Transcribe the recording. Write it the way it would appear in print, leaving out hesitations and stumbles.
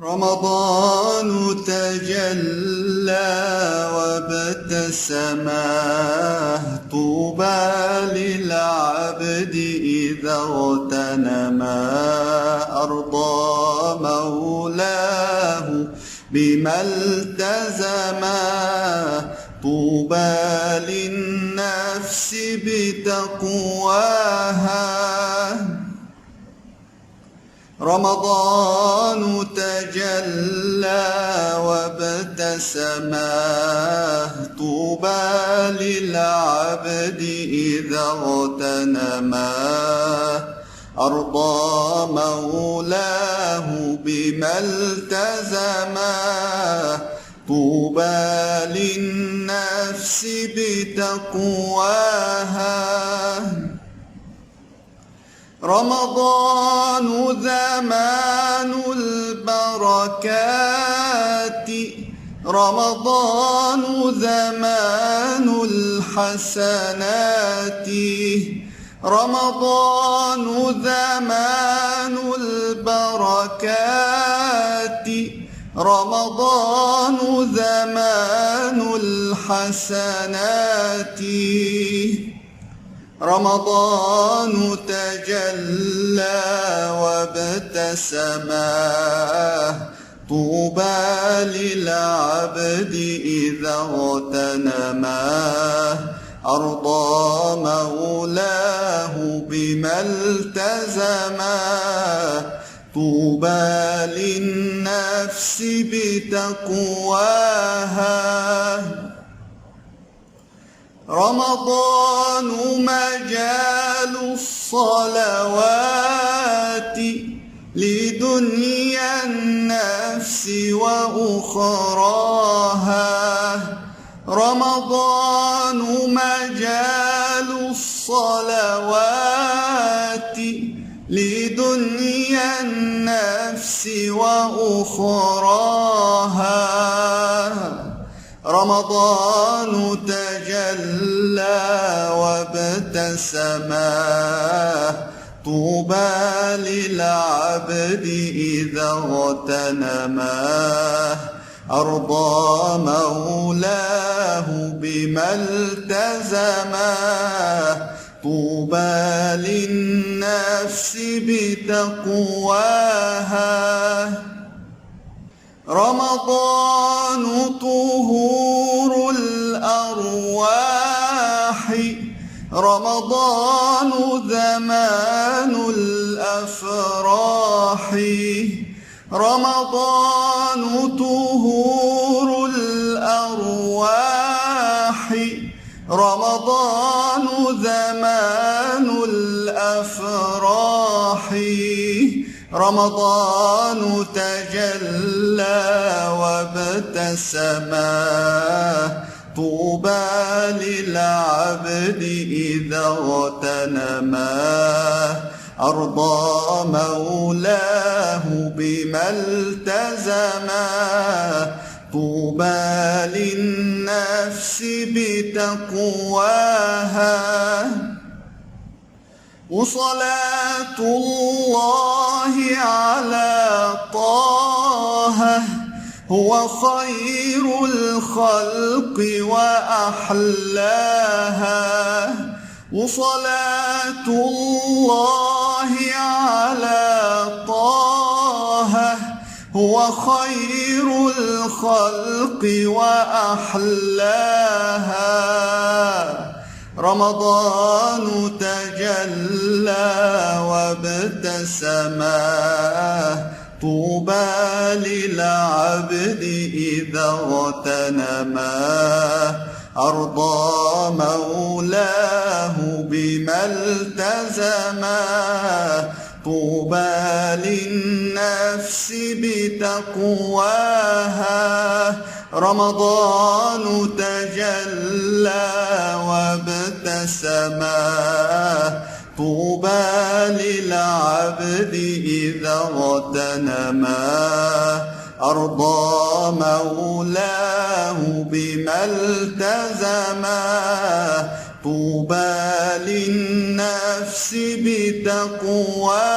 رمضان تجلى وابتسماه، طوبى للعبد إذا اغتنما أرضى مولاه بما التزما. طوبى للنفس بتقواها. رمضان تجلى وابتسماه، طوبى للعبد إذا اغتنما أرضى مولاه بما التزما. طوبى للنفس بتقواها. رمضان زمان البركات، رمضان زمان الحسنات. رمضان زمان البركات، رمضان زمان الحسنات. رمضان تجلى وابتسماه، طوبى للعبد إذا اغتنماه أرضى مولاه بما التزما. طوبى للنفس بتقواها. رمضان مجال الصلوات لدنيا النفس وأخراها. رمضان مجال الصلوات لدنيا النفس وأخراها. رمضان تجلى وابتسماه، طوبى للعبد إذا اغتنماه أرضى مولاه بما التزما. طوبى للنفس بتقواها. رمضان طهور الأرواح، رمضان زمان الأفراح. رمضان طهور الأرواح، رمضان زمان الأفراح. رمضان تجلى وابتسماه، طوبى للعبد إذا اغتنماه أرضى مولاه بما التزما. طوبى للنفس بتقواها. وصلاة الله على طه، هو خير الخلق وأحلاها. وصلاة الله على طه، هو خير الخلق وأحلاها. رمضان تجلى وابتسماه، طوبى للعبد إذا اغتنماه أرضى مولاه بما التزما. طوبى للنفس بتقواها. رمضان تجلى وابتسماه، طوبى للعبد إذا اغتنماه أرضى مولاه بما التزما. طوبى للنفس بتقواها.